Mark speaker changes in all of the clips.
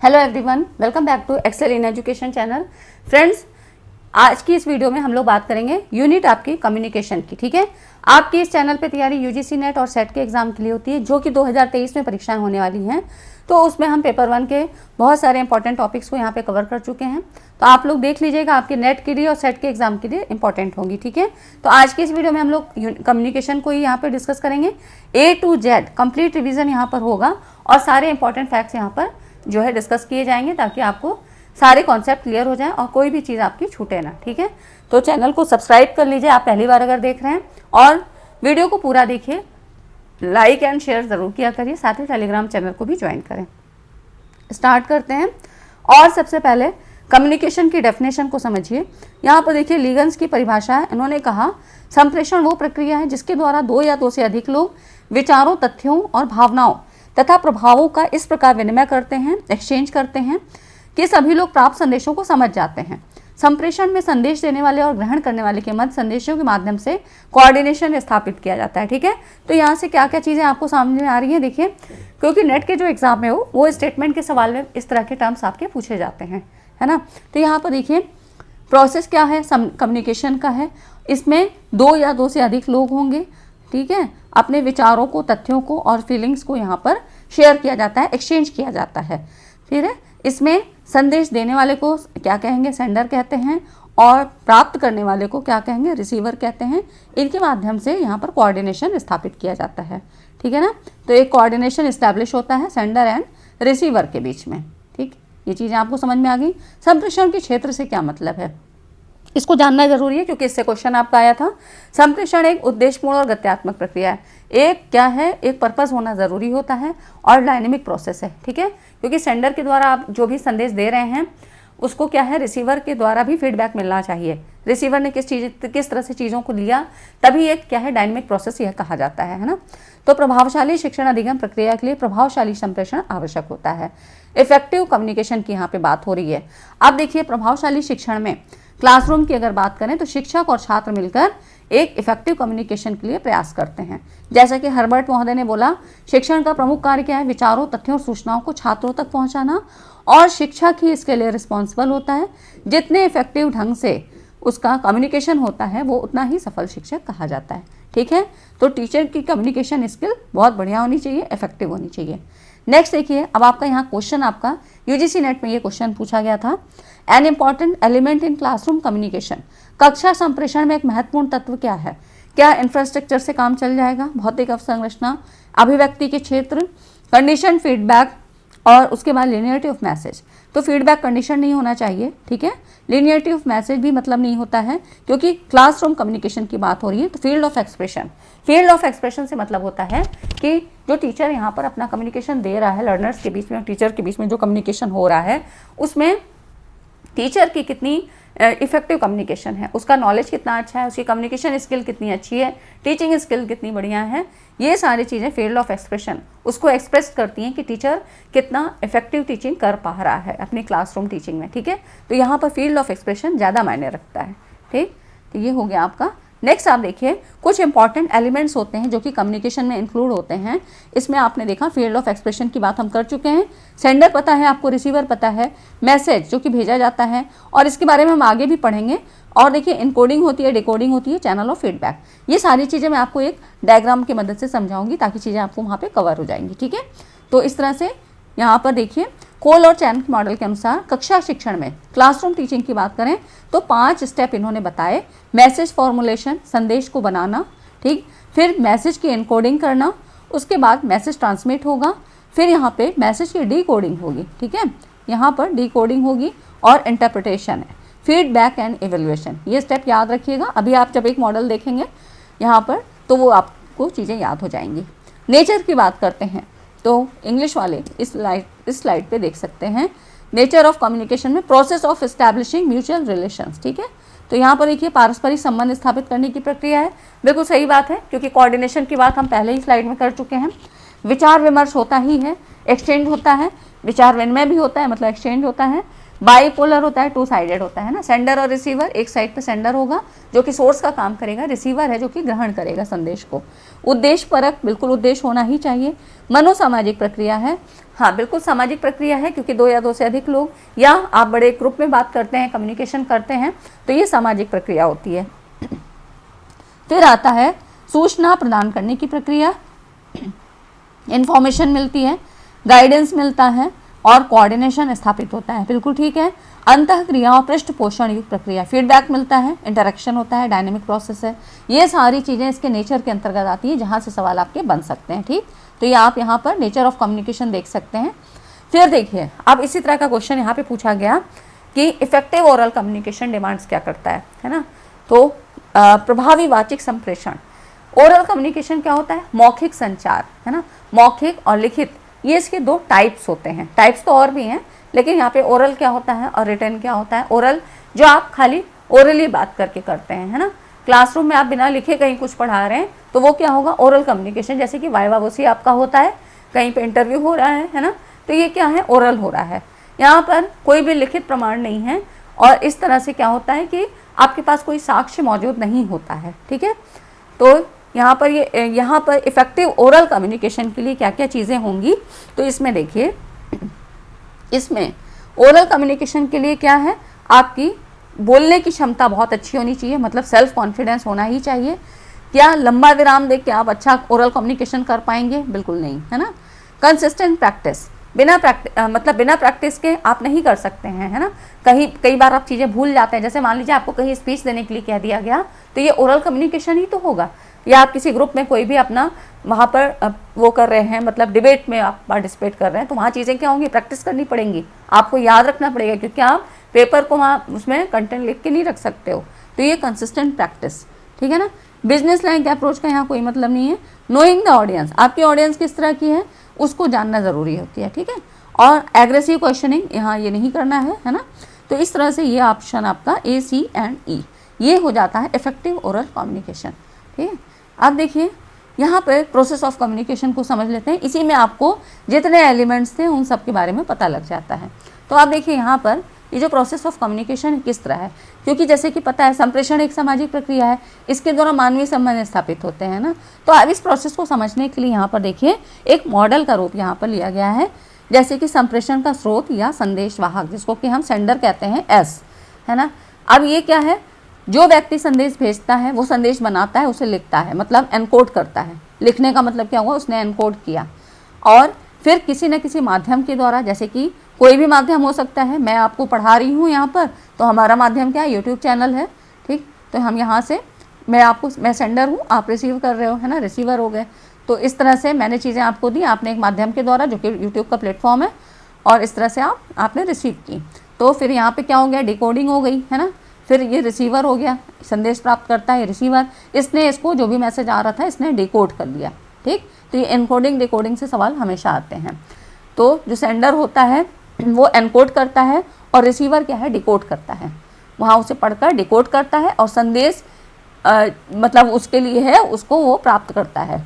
Speaker 1: Hello everyone, welcome back to Excel in education channel. Friends, आज की इस video में हम लोग बात करेंगे यूनिट आपकी कम्युनिकेशन की। ठीक है, आपकी इस चैनल पे तैयारी यूजीसी नेट और सेट के एग्जाम के लिए होती है, जो कि 2023 में परीक्षाएं होने वाली हैं। तो उसमें हम पेपर 1 के बहुत सारे इंपॉर्टेंट टॉपिक्स को यहाँ पे कवर कर चुके हैं। तो आप लोग देख लीजिएगा, आपके नेट के लिए और सेट के एग्जाम के लिए इंपॉर्टेंट होंगी। ठीक है, तो आज की इस वीडियो में हम लोग कम्युनिकेशन को ही यहाँ पे डिस्कस करेंगे। A to Z complete revision यहाँ पर होगा और सारे इंपॉर्टेंट फैक्ट्स यहाँ पर जो है डिस्कस किए जाएंगे, ताकि आपको सारे कॉन्सेप्ट क्लियर हो जाए और कोई भी चीज़ आपकी छूटे ना। ठीक है, तो चैनल को सब्सक्राइब कर लीजिए आप पहली बार अगर देख रहे हैं, और वीडियो को पूरा देखिए, लाइक एंड शेयर ज़रूर किया करिए, साथ ही टेलीग्राम चैनल को भी ज्वाइन करें। स्टार्ट करते हैं। और सबसे पहले कम्युनिकेशन की डेफिनेशन को समझिए। यहाँ पर देखिए, लीगन्स की परिभाषा है। इन्होंने कहा संप्रेषण वो प्रक्रिया है जिसके द्वारा दो या दो से अधिक लोग विचारों, तथ्यों और भावनाओं तथा प्रभावों का इस प्रकार विनिमय करते हैं, एक्सचेंज करते हैं कि सभी लोग प्राप्त संदेशों को समझ जाते हैं। संप्रेषण में संदेश देने वाले और ग्रहण करने वाले के मध्य संदेशों के माध्यम से कोऑर्डिनेशन स्थापित किया जाता है। ठीक है, तो यहाँ से क्या क्या चीज़ें आपको समझ में आ रही हैं, देखिए, क्योंकि नेट के जो एग्जाम में हो वो स्टेटमेंट के सवाल में इस तरह के टर्म्स आपके पूछे जाते हैं, है ना। तो यहाँ पर देखिए, प्रोसेस क्या है, कम्युनिकेशन का है। इसमें दो या दो से अधिक लोग होंगे, ठीक है, अपने विचारों को, तथ्यों को और फीलिंग्स को यहाँ पर शेयर किया जाता है, एक्सचेंज किया जाता है। फिर इसमें संदेश देने वाले को क्या कहेंगे, सेंडर कहते हैं, और प्राप्त करने वाले को क्या कहेंगे, रिसीवर कहते हैं। इनके माध्यम से यहाँ पर कोऑर्डिनेशन स्थापित किया जाता है। ठीक है ना, तो एक कोऑर्डिनेशन इस्टेब्लिश होता है सेंडर एंड रिसीवर के बीच में। ठीक, ये चीज़ें आपको समझ में आ गई। संप्रेषण के क्षेत्र से क्या मतलब है, इसको जानना जरूरी है, क्योंकि इससे क्वेश्चन आपका आया था। संप्रेषण एक उद्देश्यपूर्ण और गत्यात्मक प्रक्रिया है। एक क्या है, एक पर्पस होना जरूरी होता है और डायनेमिक प्रोसेस है। ठीक है, क्योंकि सेंडर के द्वारा आप जो भी संदेश दे रहे हैं उसको क्या है, रिसीवर के द्वारा भी फीडबैक मिलना चाहिए। रिसीवर ने किस तरह से चीज़ों को लिया, तभी एक क्या है, डायनेमिक प्रोसेस यह कहा जाता है ना। तो प्रभावशाली शिक्षण अधिगम प्रक्रिया के लिए प्रभावशाली संप्रेषण आवश्यक होता है। इफेक्टिव कम्युनिकेशन की यहाँ पे बात हो रही है। अब देखिए, प्रभावशाली शिक्षण में क्लासरूम की अगर बात करें तो शिक्षक और छात्र मिलकर एक इफेक्टिव कम्युनिकेशन के लिए प्रयास करते हैं। जैसा कि हर्बर्ट महोदय ने बोला, शिक्षण का प्रमुख कार्य क्या है, विचारों, तथ्यों और सूचनाओं को छात्रों तक पहुंचाना, और शिक्षक ही इसके लिए रिस्पॉन्सिबल होता है। जितने इफेक्टिव ढंग से उसका कम्युनिकेशन होता है वो उतना ही सफल शिक्षक कहा जाता है। ठीक है, तो टीचर की कम्युनिकेशन स्किल बहुत बढ़िया होनी चाहिए, इफेक्टिव होनी चाहिए। नेक्स्ट देखिए, अब आपका यहाँ क्वेश्चन, आपका यूजीसी नेट में ये क्वेश्चन पूछा गया था, an important element in classroom communication. कक्षा संप्रेषण में एक महत्वपूर्ण तत्व क्या है। क्या इंफ्रास्ट्रक्चर से काम चल जाएगा, भौतिक अवसंरचना, अभिव्यक्ति के क्षेत्र, कंडीशन, फीडबैक, और उसके बाद लिनियरिटी ऑफ मैसेज। तो फीडबैक कंडीशन नहीं होना चाहिए, ठीक है। लिनियरिटी ऑफ मैसेज भी मतलब नहीं होता है, क्योंकि क्लासरूम कम्युनिकेशन की बात हो रही है। तो field of expression, field of expression से मतलब होता है कि जो टीचर यहाँ पर अपना कम्युनिकेशन दे रहा है, लर्नर्स के बीच में और टीचर के बीच में जो कम्युनिकेशन हो रहा है, उसमें टीचर की कितनी इफेक्टिव कम्युनिकेशन है, उसका नॉलेज कितना अच्छा है, उसकी कम्युनिकेशन स्किल कितनी अच्छी है, टीचिंग स्किल कितनी बढ़िया है। ये सारी चीज़ें फील्ड ऑफ एक्सप्रेशन उसको एक्सप्रेस करती हैं कि टीचर कितना इफेक्टिव टीचिंग कर पा रहा है अपनी क्लासरूम टीचिंग में। ठीक है, तो यहाँ पर फील्ड ऑफ एक्सप्रेशन ज़्यादा मायने रखता है। ठीक, तो ये हो गया आपका। नेक्स्ट आप देखिए, कुछ इंपॉर्टेंट एलिमेंट्स होते हैं जो कि कम्युनिकेशन में इंक्लूड होते हैं। इसमें आपने देखा, फील्ड ऑफ एक्सप्रेशन की बात हम कर चुके हैं। सेंडर पता है आपको, रिसीवर पता है, मैसेज जो कि भेजा जाता है, और इसके बारे में हम आगे भी पढ़ेंगे। और देखिए, इनकोडिंग होती है, डिकोडिंग होती है, चैनल ऑफ फीडबैक। ये सारी चीज़ें मैं आपको एक डायग्राम की मदद से समझाऊंगी, ताकि चीज़ें आपको वहाँ पर कवर हो जाएंगी। ठीक है, तो इस तरह से यहाँ पर देखिए, कोल और चैन मॉडल के अनुसार कक्षा शिक्षण में क्लासरूम टीचिंग की बात करें तो 5 स्टेप इन्होंने बताए। मैसेज फॉर्मुलेशन, संदेश को बनाना, ठीक, फिर मैसेज की एनकोडिंग करना, उसके बाद मैसेज ट्रांसमिट होगा, फिर यहाँ पे मैसेज की डीकोडिंग होगी। ठीक है, यहाँ पर डीकोडिंग होगी, और इंटरप्रिटेशन है, फीडबैक एंड इवेल्युएशन। ये स्टेप याद रखिएगा। अभी आप जब एक मॉडल देखेंगे यहाँ पर तो वो आपको चीज़ें याद हो जाएंगी। नेचर की बात करते हैं तो इंग्लिश वाले इस स्लाइड पे देख सकते हैं, नेचर ऑफ कम्युनिकेशन में process of establishing mutual relations. ठीक है, तो यहाँ पर देखिए, पारस्परिक संबंध स्थापित करने की प्रक्रिया है। बिल्कुल सही बात है, क्योंकि कोऑर्डिनेशन की बात हम पहले ही स्लाइड में कर चुके हैं। विचार विमर्श होता ही है, एक्सचेंज होता है, विचार विनिमय भी होता है, मतलब एक्सचेंज होता है। बाईपोलर होता है, 2 साइडेड होता है ना, सेंडर और रिसीवर। एक साइड पे सेंडर होगा जो कि सोर्स का काम करेगा, रिसीवर है जो कि ग्रहण करेगा संदेश को। उद्देश्य परक, बिल्कुल उद्देश्य होना ही चाहिए। मनोसामाजिक प्रक्रिया है, हाँ बिल्कुल सामाजिक प्रक्रिया है, क्योंकि 2 या 2 से अधिक लोग या आप बड़े ग्रुप में बात करते हैं, कम्युनिकेशन करते हैं, तो ये सामाजिक प्रक्रिया होती है। फिर आता है सूचना प्रदान करने की प्रक्रिया, इंफॉर्मेशन मिलती है, गाइडेंस मिलता है और कोऑर्डिनेशन स्थापित होता है। बिल्कुल ठीक है। अंतःक्रिया और पृष्ठपोषण युक्त प्रक्रिया, फीडबैक मिलता है, इंटरेक्शन होता है, डायनेमिक प्रोसेस है। ये सारी चीज़ें इसके नेचर के अंतर्गत आती है, जहाँ से सवाल आपके बन सकते हैं। ठीक, तो ये आप यहाँ पर नेचर ऑफ कम्युनिकेशन देख सकते हैं। फिर देखिए, अब इसी तरह का क्वेश्चन यहाँ पे पूछा गया कि इफेक्टिव ओरल कम्युनिकेशन डिमांड्स क्या करता है ना। तो प्रभावी वाचिक संप्रेषण, ओरल कम्युनिकेशन क्या होता है, मौखिक संचार, है ना, मौखिक और लिखित, ये इसके 2 टाइप्स होते हैं। टाइप्स तो और भी हैं, लेकिन यहाँ पे ओरल क्या होता है और रिटन क्या होता है। ओरल जो आप खाली ओरली बात करके करते हैं, है ना, क्लासरूम में आप बिना लिखे कहीं कुछ पढ़ा रहे हैं, तो वो क्या होगा, ओरल कम्युनिकेशन। जैसे कि वाइवा वोसी आपका होता है, कहीं पे इंटरव्यू हो रहा है ना, तो ये क्या है, ओरल हो रहा है। यहाँ पर कोई भी लिखित प्रमाण नहीं है, और इस तरह से क्या होता है कि आपके पास कोई साक्ष्य मौजूद नहीं होता है। ठीक है, तो यहाँ पर इफेक्टिव ओरल कम्युनिकेशन के लिए क्या क्या चीज़ें होंगी, तो इसमें देखिए, इसमें ओरल कम्युनिकेशन के लिए क्या है, आपकी बोलने की क्षमता बहुत अच्छी होनी चाहिए, मतलब सेल्फ कॉन्फिडेंस होना ही चाहिए। क्या लंबा विराम देख के आप अच्छा ओरल कम्युनिकेशन कर पाएंगे, बिल्कुल नहीं, है ना। कंसिस्टेंट प्रैक्टिस, बिना प्रैक्टिस के आप नहीं कर सकते हैं, है ना। कई बार आप चीज़ें भूल जाते हैं, जैसे मान लीजिए आपको कहीं स्पीच देने के लिए कह दिया गया, तो ये ओरल कम्युनिकेशन ही तो होगा। या आप किसी ग्रुप में कोई भी अपना वहाँ पर वो कर रहे हैं, मतलब डिबेट में आप पार्टिसिपेट कर रहे हैं, तो वहाँ चीज़ें क्या होंगी, प्रैक्टिस करनी पड़ेंगी, आपको याद रखना पड़ेगा, क्योंकि आप पेपर को वहाँ उसमें कंटेंट लिख के नहीं रख सकते हो। तो ये कंसिस्टेंट प्रैक्टिस, ठीक है ना। बिजनेस लाइन के अप्रोच का यहाँ कोई मतलब नहीं है। नोइंग द ऑडियंस, आपकी ऑडियंस किस तरह की है उसको जानना ज़रूरी होती है, ठीक है। और एग्रेसिव क्वेश्चनिंग यहाँ ये नहीं करना है ना। तो इस तरह से ये ऑप्शन आपका A, C एंड E ये हो जाता है इफेक्टिव ओरल कम्युनिकेशन, ठीक है। अब देखिए यहाँ पर प्रोसेस ऑफ कम्युनिकेशन को समझ लेते हैं। इसी में आपको जितने एलिमेंट्स थे उन सब के बारे में पता लग जाता है। तो आप देखिए यहाँ पर ये जो प्रोसेस ऑफ कम्युनिकेशन किस तरह है, क्योंकि जैसे कि पता है संप्रेषण एक सामाजिक प्रक्रिया है, इसके द्वारा मानवीय संबंध स्थापित होते हैं ना। तो अब इस प्रोसेस को समझने के लिए यहाँ पर देखिए एक मॉडल का रूप यहाँ पर लिया गया है, जैसे कि संप्रेषण का स्रोत या संदेश वाहक, जिसको कि हम सेंडर कहते हैं S, है ना। अब ये क्या है, जो व्यक्ति संदेश भेजता है वो संदेश बनाता है, उसे लिखता है, मतलब एनकोड करता है। लिखने का मतलब क्या हुआ, उसने एनकोड किया, और फिर किसी न किसी माध्यम के द्वारा, जैसे कि कोई भी माध्यम हो सकता है, मैं आपको पढ़ा रही हूँ यहाँ पर, तो हमारा माध्यम क्या है, यूट्यूब चैनल है, ठीक। तो हम यहाँ से मैं सेंडर हूँ, आप रिसीव कर रहे हो, है ना, रिसीवर हो गए। तो इस तरह से मैंने चीज़ें आपको दी, आपने एक माध्यम के द्वारा, जो कि यूट्यूब का प्लेटफॉर्म है, और इस तरह से आपने रिसीव की। तो फिर यहाँ पे क्या हो गया, डिकोडिंग हो गई, है ना। फिर ये रिसीवर हो गया, संदेश प्राप्त करता है रिसीवर, इसने इसको जो भी मैसेज आ रहा था इसने डिकोड कर दिया, ठीक। तो ये एनकोडिंग डिकोडिंग से सवाल हमेशा आते हैं। तो जो सेंडर होता है वो एनकोड करता है और रिसीवर क्या है, डिकोड करता है, वहाँ उसे पढ़कर डिकोड करता है और संदेश मतलब उसके लिए है, उसको वो प्राप्त करता है।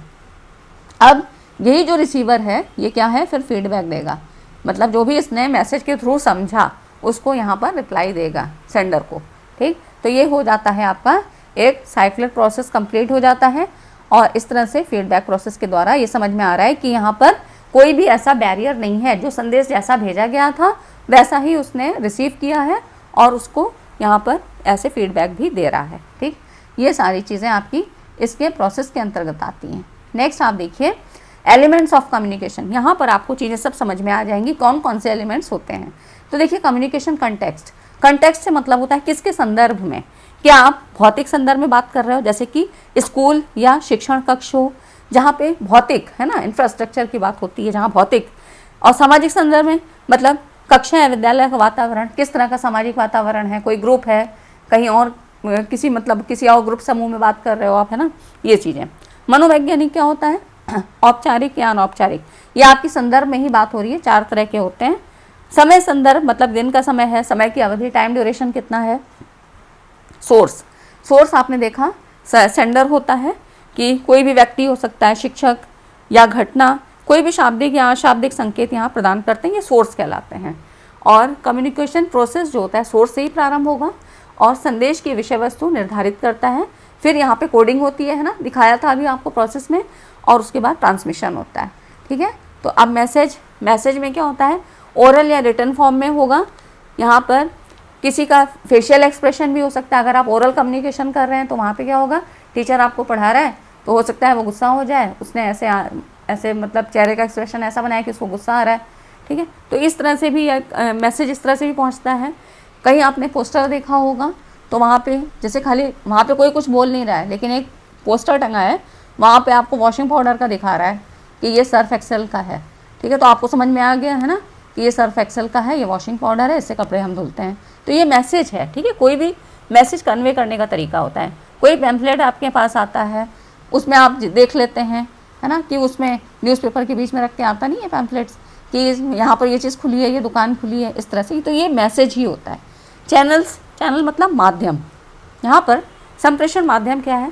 Speaker 1: अब यही जो रिसीवर है ये क्या है, फिर फीडबैक देगा, मतलब जो भी इसने मैसेज के थ्रू समझा उसको यहाँ पर रिप्लाई देगा सेंडर को, ठीक। तो ये हो जाता है आपका एक साइक्लिक प्रोसेस कंप्लीट हो जाता है। और इस तरह से फीडबैक प्रोसेस के द्वारा ये समझ में आ रहा है कि यहाँ पर कोई भी ऐसा बैरियर नहीं है, जो संदेश जैसा भेजा गया था वैसा ही उसने रिसीव किया है और उसको यहाँ पर ऐसे फीडबैक भी दे रहा है, ठीक। ये सारी चीज़ें आपकी इसके प्रोसेस के अंतर्गत आती हैं। नेक्स्ट आप देखिए एलिमेंट्स ऑफ कम्युनिकेशन, यहाँ पर आपको चीज़ें सब समझ में आ जाएंगी कौन कौन से एलिमेंट्स होते हैं। तो देखिए कम्युनिकेशन कंटेक्स्ट, कंटेक्स्ट से मतलब होता है किसके संदर्भ में, क्या आप भौतिक संदर्भ में बात कर रहे हो, जैसे कि स्कूल या शिक्षण कक्ष हो, जहाँ पे भौतिक, है ना, इंफ्रास्ट्रक्चर की बात होती है, जहाँ भौतिक। और सामाजिक संदर्भ में मतलब कक्षा या विद्यालय का वातावरण, किस तरह का सामाजिक वातावरण है, कोई ग्रुप है, कहीं और किसी और ग्रुप समूह में बात कर रहे हो आप, है ना, ये चीज़ें। मनोवैज्ञानिक क्या होता है, औपचारिक या अनौपचारिक, ये आपकी संदर्भ में ही बात हो रही है, 4 तरह के होते हैं। समय संदर्भ मतलब दिन का समय है, समय की अवधि, टाइम ड्यूरेशन कितना है। सोर्स आपने देखा सेंडर होता है कि कोई भी व्यक्ति हो सकता है, शिक्षक या घटना, कोई भी शाब्दिक या अशाब्दिक संकेत यहाँ प्रदान करते हैं, ये सोर्स कहलाते हैं। और कम्युनिकेशन प्रोसेस जो होता है सोर्स से ही प्रारंभ होगा और संदेश की विषय वस्तु निर्धारित करता है। फिर यहाँ पे कोडिंग होती है ना, दिखाया था अभी आपको प्रोसेस में, और उसके बाद ट्रांसमिशन होता है, ठीक है। तो अब मैसेज में क्या होता है, ओरल या रिटन फॉर्म में होगा। यहाँ पर किसी का फेशियल एक्सप्रेशन भी हो सकता है। अगर आप ओरल कम्युनिकेशन कर रहे हैं तो वहाँ पे क्या होगा, टीचर आपको पढ़ा रहा है तो हो सकता है वो गुस्सा हो जाए, उसने ऐसे मतलब चेहरे का एक्सप्रेशन ऐसा बनाया कि उसको गुस्सा आ रहा है, ठीक है। तो इस तरह से भी मैसेज इस तरह से भी पहुँचता है। कहीं आपने पोस्टर देखा होगा तो वहाँ पे जैसे खाली वहाँ पे कोई कुछ बोल नहीं रहा है, लेकिन एक पोस्टर टंगा है, वहाँ पे आपको वॉशिंग पाउडर का दिखा रहा है कि ये सर्फ एक्सेल का है, ठीक है। तो आपको समझ में आ गया है ना कि ये सर्फ एक्सेल का है, ये वॉशिंग पाउडर है, इससे कपड़े हम धुलते हैं। तो ये मैसेज है, ठीक है। कोई भी मैसेज कन्वे करने का तरीका होता है। कोई पैम्फलेट आपके पास आता है, उसमें आप देख लेते हैं, है ना, कि उसमें न्यूज़पेपर के बीच में रख के आता नहीं है पैम्फलेट्स कि यहाँ पर ये चीज़ खुली है, ये दुकान खुली है, इस तरह से। तो ये मैसेज ही होता है। चैनल मतलब माध्यम। यहाँ पर संप्रेषण माध्यम क्या है,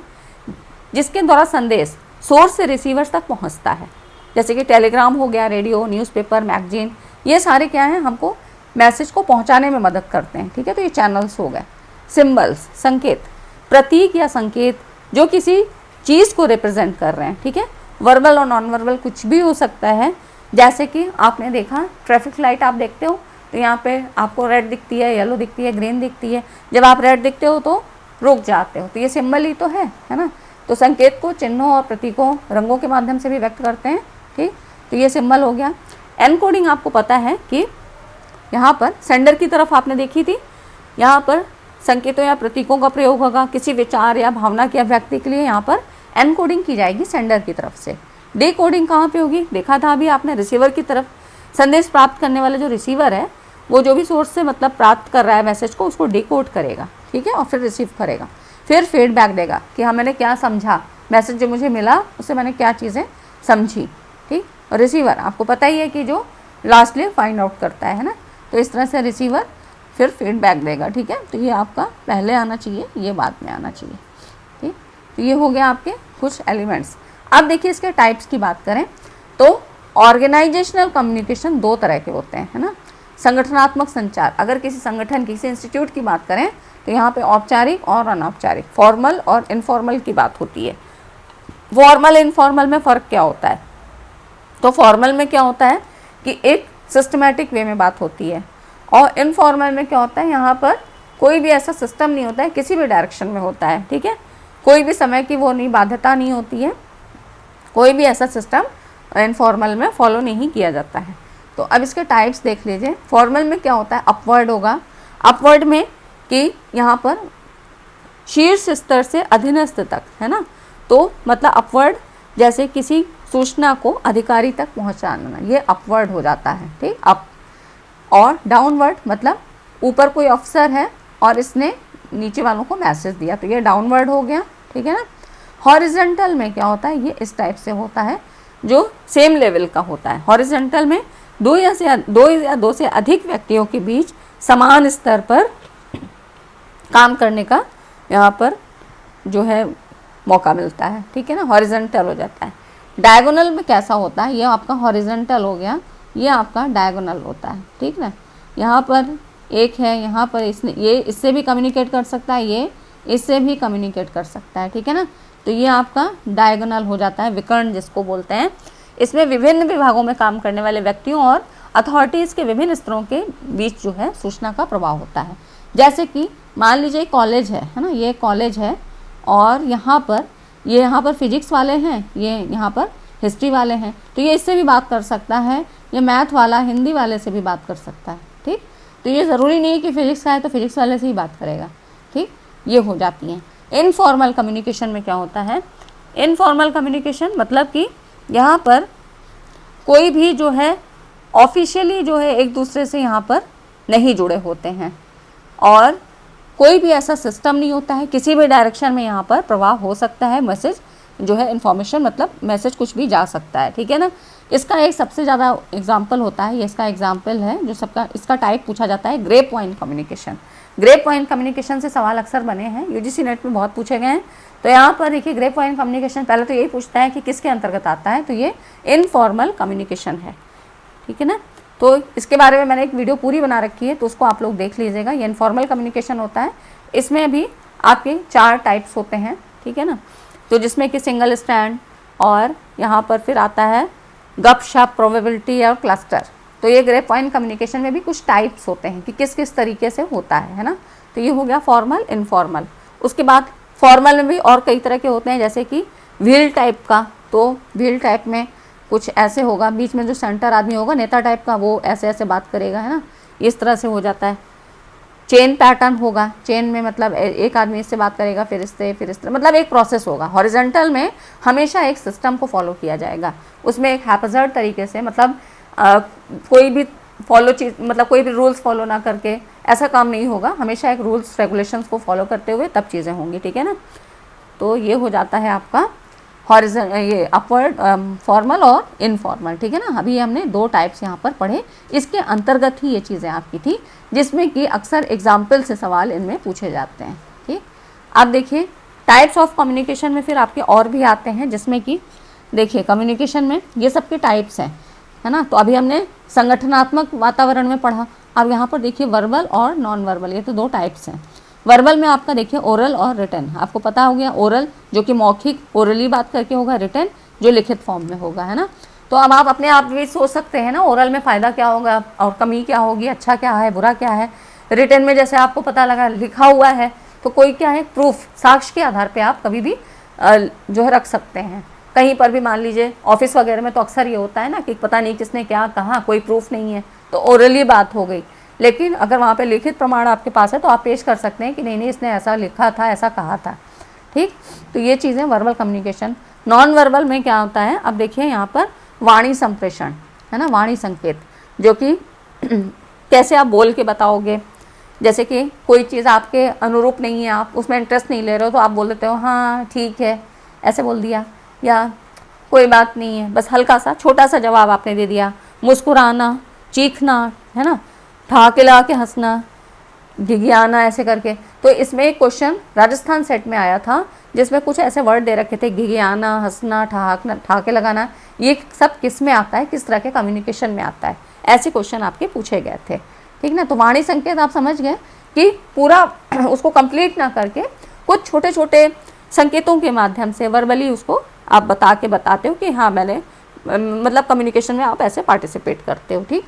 Speaker 1: जिसके द्वारा संदेश सोर्स से रिसीवर्स तक पहुँचता है। जैसे कि टेलीग्राम हो गया, रेडियो, न्यूज़पेपर, मैगजीन, ये सारे क्या हैं, हमको मैसेज को पहुंचाने में मदद करते हैं, ठीक है। तो ये चैनल्स हो गए। सिंबल्स, संकेत, प्रतीक या संकेत जो किसी चीज़ को रिप्रेजेंट कर रहे हैं, ठीक है। वर्बल और नॉन वर्बल कुछ भी हो सकता है। जैसे कि आपने देखा ट्रैफिक लाइट आप देखते हो तो यहाँ पे आपको रेड दिखती है, येलो दिखती है, ग्रीन दिखती है। जब आप रेड दिखते हो तो रुक जाते हो, तो ये सिंबल ही तो है ना। तो संकेत को चिन्हों और प्रतीकों, रंगों के माध्यम से भी व्यक्त करते हैं, ठीक। तो ये सिंबल हो गया। एनकोडिंग आपको पता है कि यहाँ पर सेंडर की तरफ आपने देखी थी, यहाँ पर संकेतों या प्रतीकों का प्रयोग होगा। किसी विचार या भावना की अभिव्यक्ति के लिए यहाँ पर एनकोडिंग की जाएगी सेंडर की तरफ से। डिकोडिंग कहाँ पे होगी, देखा था अभी आपने, रिसीवर की तरफ। संदेश प्राप्त करने वाला जो रिसीवर है वो जो भी सोर्स से मतलब प्राप्त कर रहा है मैसेज को, उसको डिकोड करेगा, ठीक है, और फिर रिसीव करेगा। फिर फीडबैक देगा कि हाँ मैंने क्या समझा, मैसेज जो मुझे मिला उससे मैंने क्या चीज़ें समझी, ठीक। और रिसीवर आपको पता ही है कि जो लास्टली फाइंड आउट करता है ना। तो इस तरह से रिसीवर फिर फीडबैक देगा, ठीक है। तो ये आपका पहले आना चाहिए, ये बाद में आना चाहिए, ठीक। तो ये हो गया आपके कुछ एलिमेंट्स। अब देखिए इसके टाइप्स की बात करें तो ऑर्गेनाइजेशनल कम्युनिकेशन दो तरह के होते हैं, है ना। संगठनात्मक संचार, अगर किसी संगठन किसी इंस्टीट्यूट की बात करें तो यहाँ पे औपचारिक और अनौपचारिक, फॉर्मल और इनफॉर्मल की बात होती है। फॉर्मल इनफॉर्मल में फ़र्क क्या होता है, तो फॉर्मल में क्या होता है कि एक सिस्टमैटिक वे में बात होती है, और इनफॉर्मल में क्या होता है, यहाँ पर कोई भी ऐसा सिस्टम नहीं होता है, किसी भी डायरेक्शन में होता है, ठीक है। कोई भी समय की वो नहीं, बाध्यता नहीं होती है, कोई भी ऐसा सिस्टम इनफॉर्मल में फॉलो नहीं किया जाता है। तो अब इसके टाइप्स देख लीजिए। फॉर्मल में क्या होता है, अपवर्ड होगा। अपवर्ड में कि यहाँ पर शीर्ष स्तर से अधीनस्थ तक, है ना। तो मतलब अपवर्ड जैसे किसी सूचना को अधिकारी तक पहुँचाना, ये अपवर्ड हो जाता है, ठीक। अप। और डाउनवर्ड मतलब ऊपर कोई अफसर है और इसने नीचे वालों को मैसेज दिया, तो ये डाउनवर्ड हो गया, ठीक है ना। हॉरिजॉन्टल में क्या होता है, ये इस टाइप से होता है जो सेम लेवल का होता है। हॉरिजॉन्टल में दो या दो से अधिक व्यक्तियों के बीच समान स्तर पर काम करने का यहाँ पर जो है मौका मिलता है, ठीक है ना, हॉरिजॉन्टल हो जाता है। डायगोनल में कैसा होता है, ये आपका हॉरिजॉन्टल हो गया, ये आपका डायगोनल होता है, ठीक ना। यहाँ पर एक है, यहाँ पर इसने ये इससे भी कम्युनिकेट कर सकता है, ये इससे भी कम्युनिकेट कर सकता है, ठीक है ना। तो ये आपका डायगोनल हो जाता है, विकर्ण जिसको बोलते हैं। इसमें विभिन्न विभागों में काम करने वाले व्यक्तियों और अथॉरिटीज़ के विभिन्न स्तरों के बीच जो है सूचना का प्रभाव होता है। जैसे कि मान लीजिए कॉलेज है ना, ये कॉलेज है और यहाँ पर फिजिक्स वाले हैं, ये यहाँ पर हिस्ट्री वाले हैं, तो ये इससे भी बात कर सकता है, ये मैथ वाला हिंदी वाले से भी बात कर सकता है, ठीक। तो ये ज़रूरी नहीं है कि फिजिक्स का है तो फिजिक्स वाले से ही बात करेगा, ठीक। ये हो जाती हैं। इनफॉर्मल कम्युनिकेशन में क्या होता है, इनफॉर्मल कम्युनिकेशन मतलब कि यहाँ पर कोई भी जो है ऑफिशियली जो है एक दूसरे से यहाँ पर नहीं जुड़े होते हैं, और कोई भी ऐसा सिस्टम नहीं होता है, किसी भी डायरेक्शन में यहाँ पर प्रवाह हो सकता है, मैसेज जो है इन्फॉर्मेशन मतलब मैसेज कुछ भी जा सकता है, ठीक है ना। इसका एक सबसे ज़्यादा एग्जाम्पल होता है, ये इसका एग्जाम्पल है जो सबका इसका टाइप पूछा जाता है, grey point communication. Grey point communication से सवाल अक्सर बने हैं, यूजीसी नेट में बहुत पूछे गए हैं। तो यहाँ पर देखिए ग्रे पॉइंट कम्युनिकेशन पहले तो यही पूछता है कि किसके अंतर्गत आता है, तो ये इनफॉर्मल कम्युनिकेशन है, ठीक है ना। तो इसके बारे में मैंने एक वीडियो पूरी बना रखी है, तो उसको आप लोग देख लीजिएगा। ये इनफॉर्मल कम्युनिकेशन होता है, इसमें भी आपके 4 टाइप्स होते हैं, ठीक है ना। तो जिसमें कि सिंगल स्टैंड, और यहाँ पर फिर आता है गपशप, प्रोबेबिलिटी और क्लस्टर। तो ये ग्रे पॉइंट कम्युनिकेशन में भी कुछ टाइप्स होते हैं कि किस किस तरीके से होता है ना। तो ये हो गया फॉर्मल, इनफॉर्मल। उसके बाद फॉर्मल में भी और कई तरह के होते हैं, जैसे कि व्हील टाइप का। तो व्हील टाइप में कुछ ऐसे होगा, बीच में जो सेंटर आदमी होगा नेता टाइप का, वो ऐसे ऐसे बात करेगा, है ना, इस तरह से हो जाता है। चेन पैटर्न होगा, चेन में मतलब एक आदमी इससे बात करेगा, फिर इससे, फिर इस तरह, मतलब एक प्रोसेस होगा। हॉरिजॉन्टल में हमेशा एक सिस्टम को फॉलो किया जाएगा, उसमें एक हैपजर्ड तरीके से, मतलब कोई भी फॉलो चीज, मतलब कोई भी रूल्स फॉलो ना करके ऐसा काम नहीं होगा। हमेशा एक रूल्स रेगुलेशंस को फॉलो करते हुए तब चीज़ें होंगी, ठीक है ना। तो ये हो जाता है आपका हॉरिजॉन्टल, ये अपवर्ड, फॉर्मल और इनफॉर्मल, ठीक है ना। अभी हमने दो टाइप्स यहाँ पर पढ़े, इसके अंतर्गत ही ये चीज़ें आपकी थी, जिसमें कि अक्सर एग्जाम्पल से सवाल इनमें पूछे जाते हैं, ठीक। अब देखिए टाइप्स ऑफ कम्युनिकेशन में फिर आपके और भी आते हैं, जिसमें कि देखिए कम्युनिकेशन में ये सब के टाइप्स हैं, है ना। तो अभी हमने संगठनात्मक वातावरण में पढ़ा। अब यहाँ पर देखिए वर्बल और नॉन वर्बल, ये तो दो टाइप्स हैं। वर्बल में आपका देखिए ओरल और रिटन, आपको पता हो गया। ओरल जो कि मौखिक, ओरली बात करके होगा, रिटन जो लिखित फॉर्म में होगा, है ना। तो अब आप अपने आप भी सोच सकते हैं ना, ओरल में फ़ायदा क्या होगा और कमी क्या होगी, अच्छा क्या है, बुरा क्या है। रिटन में जैसे आपको पता लगा लिखा हुआ है, तो कोई क्या है, प्रूफ, साक्ष्य के आधार पर आप कभी भी जो है रख सकते हैं। कहीं पर भी मान लीजिए ऑफिस वगैरह में तो अक्सर ये होता है ना कि पता नहीं किसने क्या कहा, कोई प्रूफ नहीं है, तो ओरली बात हो गई। लेकिन अगर वहाँ पे लिखित प्रमाण आपके पास है तो आप पेश कर सकते हैं कि नहीं नहीं इसने ऐसा लिखा था, ऐसा कहा था, ठीक। तो ये चीज़ें वर्बल कम्युनिकेशन। नॉन वर्बल में क्या होता है, अब देखिए यहाँ पर वाणी संप्रेषण, है ना, वाणी संकेत, जो कि कैसे आप बोल के बताओगे। जैसे कि कोई चीज़ आपके अनुरूप नहीं है, आप उसमें इंटरेस्ट नहीं ले रहे हो, तो आप बोल देते हो हाँ ठीक है, ऐसे बोल दिया, या कोई बात नहीं है, बस हल्का सा छोटा सा जवाब आपने दे दिया। मुस्कुराना, चीखना, है ना, ठहाके के हंसना, घिघियाना, ऐसे करके। तो इसमें एक क्वेश्चन राजस्थान सेट में आया था, जिसमें कुछ ऐसे वर्ड दे रखे थे, घिघियाना, हंसना, ठहाके लगाना, ये सब किस में आता है, किस तरह के कम्युनिकेशन में आता है, ऐसे क्वेश्चन आपके पूछे गए थे, ठीक ना। तो वाणी संकेत आप समझ गए कि पूरा उसको कंप्लीट ना करके कुछ छोटे छोटे संकेतों के माध्यम से वर्बली उसको आप बताते हो कि हाँ मैंने, मतलब कम्युनिकेशन में आप ऐसे पार्टिसिपेट करते हो, ठीक।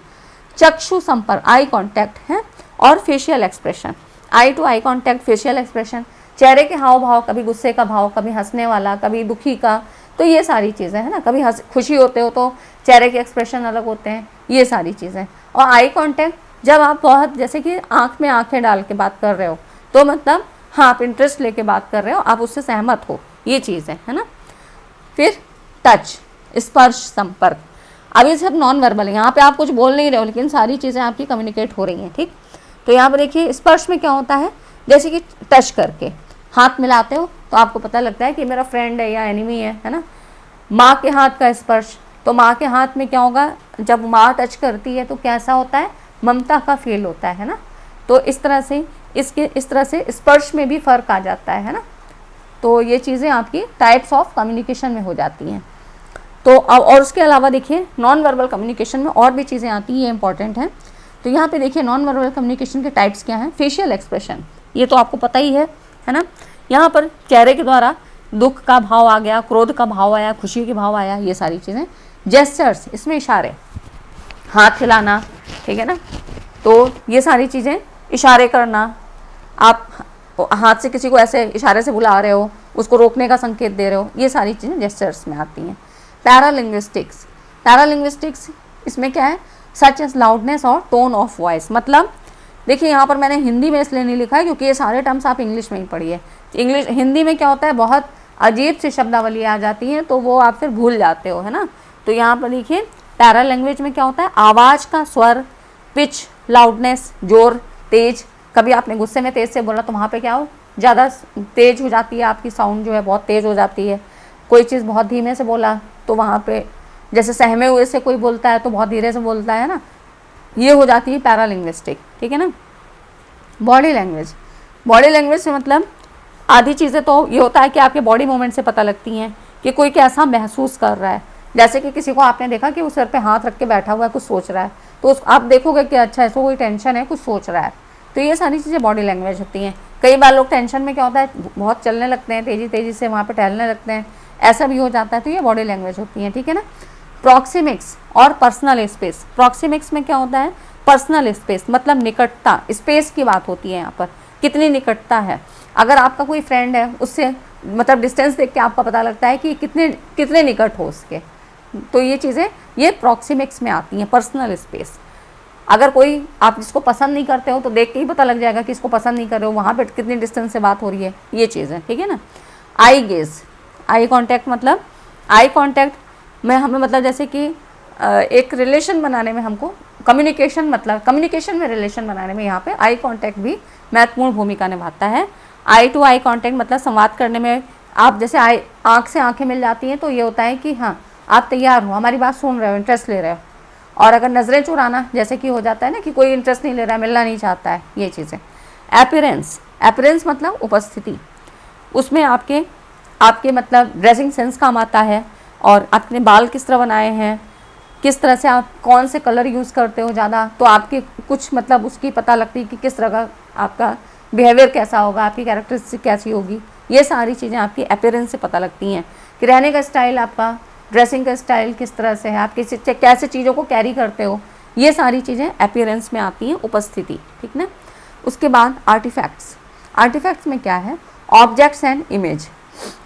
Speaker 1: चक्षु संपर्क, आई कांटेक्ट है, और facial expression, eye to eye contact, facial expression, चेहरे के हाव भाव, कभी गुस्से का भाव, कभी हंसने वाला, कभी दुखी का, तो ये सारी चीज़ें, है ना। कभी खुशी होते हो तो चेहरे के एक्सप्रेशन अलग होते हैं, ये सारी चीज़ें। और आई कांटेक्ट, जब आप बहुत, जैसे कि आँख में आँखें डाल के बात कर रहे हो, तो मतलब हाँ आप इंटरेस्ट लेके बात कर रहे हो, आप उससे सहमत हो, ये चीज़ है ना। फिर टच, स्पर्श, संपर्क, अब ये सब नॉन वर्बल है, यहाँ पे आप कुछ बोल नहीं रहे हो लेकिन सारी चीज़ें आपकी कम्युनिकेट हो रही हैं, ठीक। तो यहाँ पर देखिए स्पर्श में क्या होता है, जैसे कि टच करके हाथ मिलाते हो तो आपको पता लगता है कि मेरा फ्रेंड है या एनिमी है ना। माँ के हाथ का स्पर्श, तो माँ के हाथ में क्या होगा, जब माँ टच करती है तो कैसा होता है, ममता का फील होता है ना। तो इस तरह से स्पर्श में भी फ़र्क आ जाता है ना। तो ये चीज़ें आपकी टाइप्स ऑफ कम्युनिकेशन में हो जाती हैं। तो अब और उसके अलावा देखिए नॉन वर्बल कम्युनिकेशन में और भी चीज़ें आती हैं, ये इंपॉर्टेंट है। तो यहाँ पे देखिए नॉन वर्बल कम्युनिकेशन के टाइप्स क्या हैं। फेशियल एक्सप्रेशन, ये तो आपको पता ही है ना। यहाँ पर चेहरे के द्वारा दुख का भाव आ गया, क्रोध का भाव आया, खुशी के भाव आया, ये सारी चीज़ें। जेस्चर्स, इसमें इशारे, हाथ हिलाना, ठीक है ना। तो ये सारी चीज़ें, इशारे करना, आप हाथ से किसी को ऐसे इशारे से बुला रहे हो, उसको रोकने का संकेत दे रहे हो, ये सारी चीज़ें जेस्चर्स में आती हैं। पैरालिंग्विस्टिक्स, इसमें क्या है, सच एज लाउडनेस और टोन ऑफ वॉइस। मतलब देखिए यहाँ पर मैंने हिंदी में इसलिए नहीं लिखा है क्योंकि ये सारे टर्म्स आप इंग्लिश में ही पढ़िए। हिंदी में क्या होता है, बहुत अजीब सी शब्दावली आ जाती हैं, तो वो आप फिर भूल जाते हो, है ना। तो यहाँ पर देखिए पैरा लैंग्वेज में क्या होता है, आवाज़ का स्वर, पिच, लाउडनेस, जोर, तेज। कभी आपने गुस्से में तेज़ से बोला तो वहाँ पे क्या हो, ज़्यादा तेज़ हो जाती है आपकी साउंड, जो है बहुत तेज़ हो जाती है। कोई चीज़ बहुत धीमे से बोला तो वहाँ पे, जैसे सहमे हुए से कोई बोलता है तो बहुत धीरे से बोलता है ना, ये हो जाती है पैरालिंग्विस्टिक, ठीक है ना। बॉडी लैंग्वेज से मतलब आधी चीज़ें तो ये होता है कि आपके बॉडी मूवमेंट से पता लगती हैं कि कोई कैसा महसूस कर रहा है। जैसे कि किसी को आपने देखा कि वो सर पे हाथ रख के बैठा हुआ है, कुछ सोच रहा है, तो आप देखोगे कि अच्छा इसको कोई टेंशन है, कुछ सोच रहा है। तो ये सारी चीज़ें बॉडी लैंग्वेज होती हैं। कई बार लोग टेंशन में क्या होता है, बहुत चलने लगते हैं, तेज़ी से वहाँ पर टहलने लगते हैं, ऐसा भी हो जाता है, तो ये बॉडी लैंग्वेज होती है, ठीक है ना। प्रॉक्सिमिक्स और पर्सनल स्पेस। प्रॉक्सिमिक्स में क्या होता है, पर्सनल स्पेस मतलब निकटता, स्पेस की बात होती है यहाँ पर, कितनी निकटता है। अगर आपका कोई फ्रेंड है, उससे मतलब डिस्टेंस देख के आपका पता लगता है कि कितने निकट हो उसके, तो ये चीज़ें ये प्रॉक्सिमिक्स में आती हैं। पर्सनल स्पेस, अगर कोई आप जिसको पसंद नहीं करते हो तो देख के ही पता लग जाएगा कि इसको पसंद नहीं कर रहे हो, वहाँ पे कितनी डिस्टेंस से बात हो रही है, ये चीज़ें, ठीक है ना। आई गेज, आई कॉन्टैक्ट मतलब, आई कॉन्टैक्ट में हमें मतलब जैसे कि एक रिलेशन बनाने में हमको कम्युनिकेशन, मतलब कम्युनिकेशन में रिलेशन बनाने में यहाँ पे आई कॉन्टैक्ट भी महत्वपूर्ण भूमिका निभाता है। आई टू आई कॉन्टैक्ट मतलब संवाद करने में आप जैसे आँख से आँखें मिल जाती हैं तो ये होता है कि हाँ आप तैयार हो, हमारी बात सुन रहे हो, इंटरेस्ट ले रहे हो। और अगर नज़रें चुराना जैसे कि हो जाता है ना कि कोई इंटरेस्ट नहीं ले रहा है, मिलना नहीं चाहता है, ये चीज़ें। अपीयरेंस, अपीयरेंस मतलब उपस्थिति, उसमें आपके मतलब ड्रेसिंग सेंस काम आता है, और आपने बाल किस तरह बनाए हैं, किस तरह से आप कौन से कलर यूज़ करते हो ज़्यादा, तो आपके कुछ मतलब उसकी पता लगती है कि किस तरह का आपका बिहेवियर कैसा होगा, आपकी कैरेक्टरिस्टिक कैसी होगी। ये सारी चीज़ें आपकी अपीयरेंस से पता लगती हैं कि रहने का स्टाइल, आपका ड्रेसिंग का स्टाइल किस तरह से है, आप कैसे चीज़ों को कैरी करते हो, ये सारी चीज़ें अपीयरेंस में आती हैं, उपस्थिति, ठीक ना। उसके बाद आर्टिफैक्ट्स, आर्टिफैक्ट्स में क्या है, ऑब्जेक्ट्स एंड इमेज।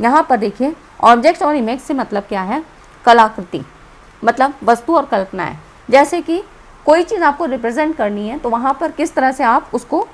Speaker 1: यहाँ पर देखिए ऑब्जेक्ट्स और इमेज से मतलब क्या है, कलाकृति मतलब वस्तु और कल्पनाएं। जैसे कि कोई चीज़ आपको रिप्रेजेंट करनी है तो वहाँ पर किस तरह से आप उसको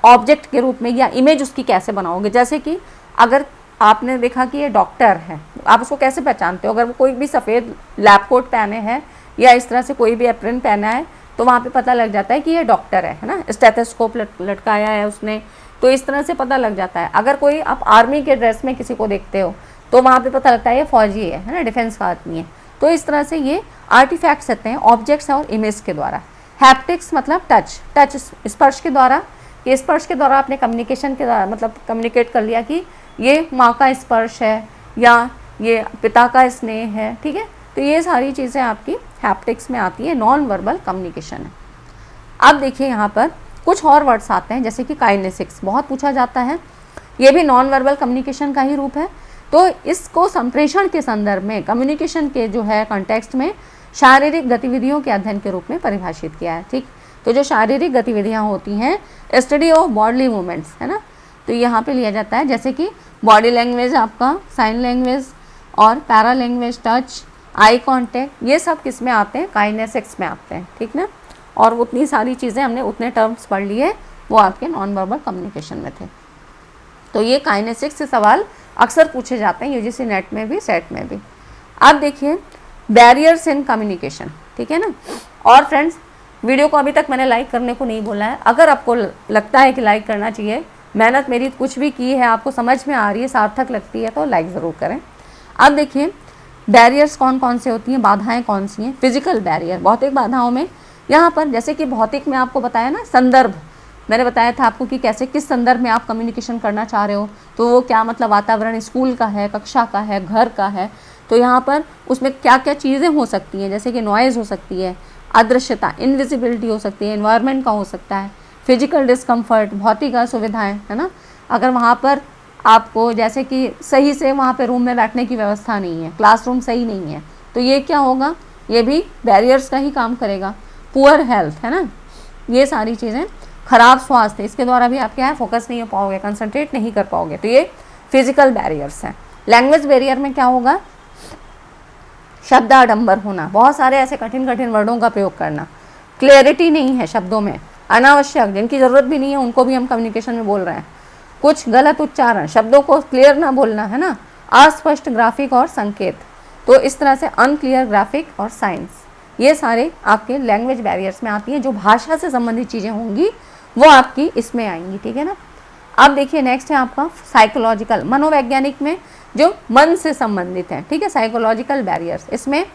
Speaker 1: ऑब्जेक्ट के रूप में या इमेज उसकी कैसे बनाओगे। जैसे कि अगर आपने देखा कि ये डॉक्टर है, आप उसको कैसे पहचानते हो, अगर वो कोई भी सफ़ेद लैब कोट पहने हैं या इस तरह से कोई भी एप्रन पहना है तो वहाँ पे पता लग जाता है कि ये डॉक्टर है ना, स्टेथोस्कोप लटकाया है उसने, तो इस तरह से पता लग जाता है। अगर कोई आप आर्मी के ड्रेस में किसी को देखते हो तो वहाँ पे पता लगता है ये फौजी है ना, डिफेंस का आदमी है। तो इस तरह से ये आर्टिफैक्ट्स रहते हैं ऑब्जेक्ट्स और इमेज के द्वारा। हैप्टिक्स मतलब टच स्पर्श के द्वारा, ये स्पर्श के द्वारा आपने कम्युनिकेशन के द्वारा मतलब कम्युनिकेट कर लिया कि ये माँ का स्पर्श है या ये पिता का स्नेह है, ठीक है। तो ये सारी चीज़ें आपकी हैप्टिक्स में आती है, नॉन वर्बल कम्युनिकेशन है। अब देखिए यहाँ पर कुछ और वर्ड्स आते हैं जैसे कि काइनेसिक्स, बहुत पूछा जाता है, ये भी नॉन वर्बल कम्युनिकेशन का ही रूप है। तो इसको संप्रेषण के संदर्भ में कम्युनिकेशन के जो है कॉन्टेक्स्ट में शारीरिक गतिविधियों के अध्ययन के रूप में परिभाषित किया है, ठीक। तो जो शारीरिक गतिविधियाँ होती हैं, स्टडी ऑफ बॉडीली मूवमेंट्स है ना, तो यहाँ पे लिया जाता है जैसे कि बॉडी लैंग्वेज, आपका साइन लैंग्वेज और para language, touch, eye contact, ये सब किस में आते हैं, काइनेसिक्स में आते हैं, ठीक ना। और उतनी सारी चीज़ें हमने उतने टर्म्स पढ़ लिए वो आपके नॉन वर्बल कम्युनिकेशन में थे। तो ये काइनेसिक्स से सवाल अक्सर पूछे जाते हैं यूजीसी नेट में भी, सेट में भी। अब देखिए बैरियर्स इन कम्युनिकेशन, ठीक है ना। और फ्रेंड्स वीडियो को अभी तक मैंने लाइक करने को नहीं बोला है, अगर आपको लगता है कि लाइक करना चाहिए, मेहनत मेरी कुछ भी की है, आपको समझ में आ रही है, सार्थक लगती है तो लाइक ज़रूर करें। अब देखिए बैरियर्स कौन कौन से होती हैं, बाधाएं कौन सी हैं। फिजिकल बैरियर, भौतिक बाधाओं में यहाँ पर जैसे कि भौतिक में आपको बताया ना, संदर्भ मैंने बताया था आपको कि कैसे किस संदर्भ में आप कम्युनिकेशन करना चाह रहे हो, तो वो क्या मतलब वातावरण स्कूल का है, कक्षा का है, घर का है, तो यहाँ पर उसमें क्या क्या चीज़ें हो सकती हैं, जैसे कि नॉइज़ हो सकती है, अदृश्यता इनविजिबिलिटी हो सकती है, एनवायरनमेंट का हो सकता है, फिजिकल डिस्कम्फर्ट भौतिक असुविधाएँ है ना। अगर वहाँ पर आपको जैसे कि सही से वहाँ पे रूम में बैठने की व्यवस्था नहीं है, क्लासरूम सही नहीं है, तो ये क्या होगा, ये भी बैरियर्स का ही काम करेगा। पुअर हेल्थ है ना, ये सारी चीज़ें, खराब स्वास्थ्य, इसके द्वारा भी आप क्या है फोकस नहीं हो पाओगे, कंसंट्रेट नहीं कर पाओगे, तो ये फिजिकल बैरियर्स हैं। लैंग्वेज बैरियर में क्या होगा, शब्द आडंबर होना, बहुत सारे ऐसे कठिन कठिन वर्डों का प्रयोग करना, क्लियरिटी नहीं है शब्दों में, अनावश्यक जिनकी ज़रूरत भी नहीं है उनको भी हम कम्युनिकेशन में बोल रहे हैं, कुछ गलत उच्चारण, शब्दों को क्लियर ना बोलना है ना, अस्पष्ट ग्राफिक और संकेत, तो इस तरह से अनक्लियर ग्राफिक और साइंस, ये सारे आपके लैंग्वेज बैरियर्स में आती हैं। जो भाषा से संबंधित चीज़ें होंगी वो आपकी इसमें आएंगी, ठीक है ना। अब देखिए नेक्स्ट है आपका साइकोलॉजिकल, मनोवैज्ञानिक में जो मन से संबंधित है, ठीक है, साइकोलॉजिकल बैरियर्स। इसमें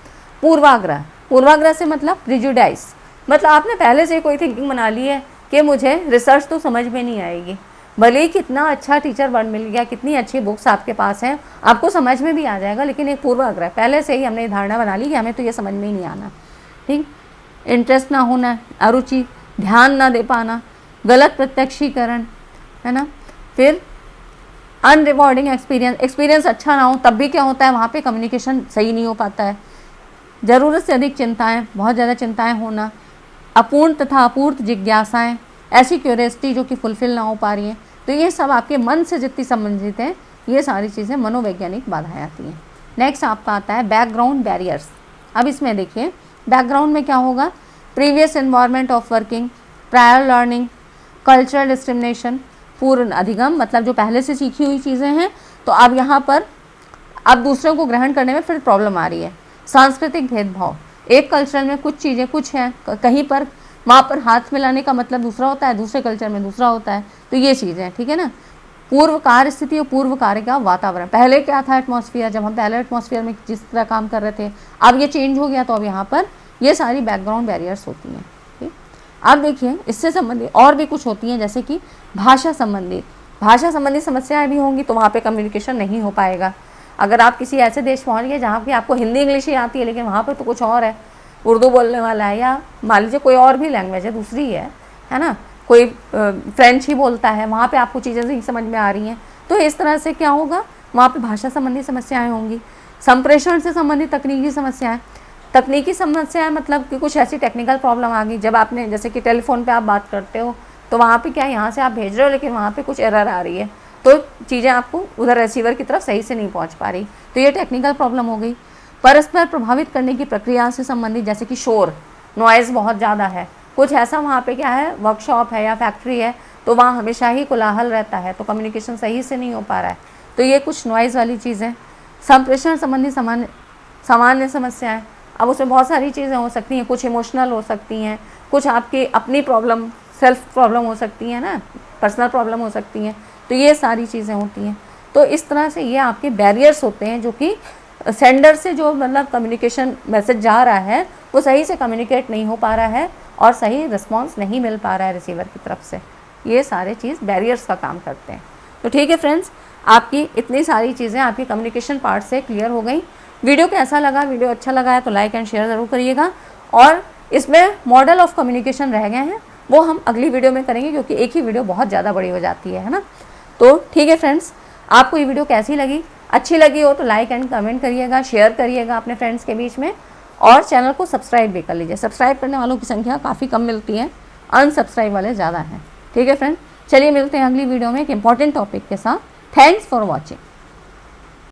Speaker 1: पूर्वाग्रह, पूर्वाग्रह से मतलब प्रिजुडाइज, मतलब आपने पहले से कोई थिंकिंग बना ली है कि मुझे रिसर्च तो समझ में नहीं आएगी, भले ही कितना अच्छा टीचर बन मिल गया, कितनी अच्छी बुक्स आपके पास हैं, आपको समझ में भी आ जाएगा, लेकिन एक पूर्वाग्रह, पहले से ही हमने धारणा बना ली कि हमें तो ये समझ में ही नहीं आना, ठीक। इंटरेस्ट ना होना, अरुचि, ध्यान ना दे पाना, गलत प्रत्यक्षीकरण है ना, फिर अनरिवॉर्डिंग एक्सपीरियंस, एक्सपीरियंस अच्छा ना हो तब भी क्या होता है वहाँ पे कम्युनिकेशन सही नहीं हो पाता है, ज़रूरत से अधिक चिंताएं, बहुत ज़्यादा चिंताएं होना, अपूर्ण तथा अपूर्त जिज्ञासाएं, ऐसी क्यूरियोसिटी जो कि फुलफिल ना हो पा रही हैं। तो ये सब आपके मन से जितनी संबंधित हैं, ये सारी चीज़ें मनोवैज्ञानिक बाधाएं आती हैं। नेक्स्ट आपका आता है बैकग्राउंड बैरियर्स। अब इसमें देखिए बैकग्राउंड में क्या होगा, previous environment of working, prior learning, cultural discrimination, पूर्ण अधिगम, मतलब जो पहले से सीखी हुई चीज़ें हैं तो अब यहाँ पर अब दूसरों को ग्रहण करने में फिर प्रॉब्लम आ रही है। सांस्कृतिक भेदभाव, एक कल्चर में कुछ चीज़ें कुछ हैं, कहीं पर वहाँ पर हाथ मिलाने का मतलब दूसरा होता है, दूसरे कल्चर में दूसरा होता है, तो ये चीज़ें, ठीक है ना। पूर्व कार्य स्थिति और पूर्व कार्य का वातावरण, पहले क्या था एटमॉस्फेयर, जब हम पहले एटमॉस्फेयर में जिस तरह काम कर रहे थे, अब ये चेंज हो गया, तो अब यहाँ पर ये सारी बैकग्राउंड बैरियर्स होती हैं। ठीक, अब देखिए इससे संबंधित और भी कुछ होती हैं, जैसे कि भाषा संबंधी समस्याएं भी होंगी, तो वहाँ पे कम्युनिकेशन नहीं हो पाएगा। अगर आप किसी ऐसे देश पहुँच गए जहाँ की आपको हिंदी इंग्लिश ही आती है, लेकिन वहाँ पर तो कुछ और है, उर्दू बोलने वाला है, या मान लीजिए कोई और भी लैंग्वेज है, दूसरी है ना, कोई फ्रेंच ही बोलता है, वहाँ पे आपको चीज़ें नहीं समझ में आ रही हैं, तो इस तरह से क्या होगा, वहाँ पे भाषा संबंधी समस्याएं होंगी। संप्रेषण से संबंधित तकनीकी समस्याएं मतलब कि कुछ ऐसी टेक्निकल प्रॉब्लम आ गई, जब आपने जैसे कि टेलीफोन पे आप बात करते हो तो वहाँ पे क्या है, यहाँ से आप भेज रहे हो लेकिन वहाँ पे कुछ एरर आ रही है, तो चीज़ें आपको उधर रिसीवर की तरफ सही से नहीं पहुँच पा रही, तो ये टेक्निकल प्रॉब्लम हो गई। परस्पर प्रभावित करने की प्रक्रिया से संबंधित, जैसे कि शोर, नॉइज़ बहुत ज़्यादा है, कुछ ऐसा वहाँ पे क्या है, वर्कशॉप है या फैक्ट्री है, तो वहाँ हमेशा ही कोलाहल रहता है, तो कम्युनिकेशन सही से नहीं हो पा रहा है, तो ये कुछ नॉइज़ वाली चीज़ें। संप्रेषण संबंधी सामान्य समस्याएं, अब उसमें बहुत सारी चीज़ें हो सकती हैं, कुछ इमोशनल हो सकती हैं, कुछ आपकी अपनी प्रॉब्लम, सेल्फ प्रॉब्लम हो सकती है ना, पर्सनल प्रॉब्लम हो सकती हैं, तो ये सारी चीज़ें होती हैं। तो इस तरह से ये आपके बैरियर्स होते हैं, जो कि सेंडर से जो मतलब कम्युनिकेशन मैसेज जा रहा है वो सही से कम्युनिकेट नहीं हो पा रहा है और सही रिस्पांस नहीं मिल पा रहा है रिसीवर की तरफ से, ये सारे चीज़ बैरियर्स का काम करते हैं। तो ठीक है फ्रेंड्स, आपकी इतनी सारी चीज़ें आपकी कम्युनिकेशन पार्ट से क्लियर हो गई। वीडियो कैसा लगा, वीडियो अच्छा लगा है तो लाइक एंड शेयर ज़रूर करिएगा, और इसमें मॉडल ऑफ कम्युनिकेशन रह गए हैं, वो हम अगली वीडियो में करेंगे, क्योंकि एक ही वीडियो बहुत ज़्यादा बड़ी हो जाती है ना। तो ठीक है फ्रेंड्स, आपको ये वीडियो कैसी लगी, अच्छी लगी हो तो लाइक एंड कमेंट करिएगा, शेयर करिएगा अपने फ्रेंड्स के बीच में, और चैनल को सब्सक्राइब भी कर लीजिए। सब्सक्राइब करने वालों की संख्या काफ़ी कम मिलती है, अनसब्सक्राइब वाले ज़्यादा हैं। ठीक है फ्रेंड, चलिए मिलते हैं अगली वीडियो में एक इंपॉर्टेंट टॉपिक के साथ। Thanks for watching.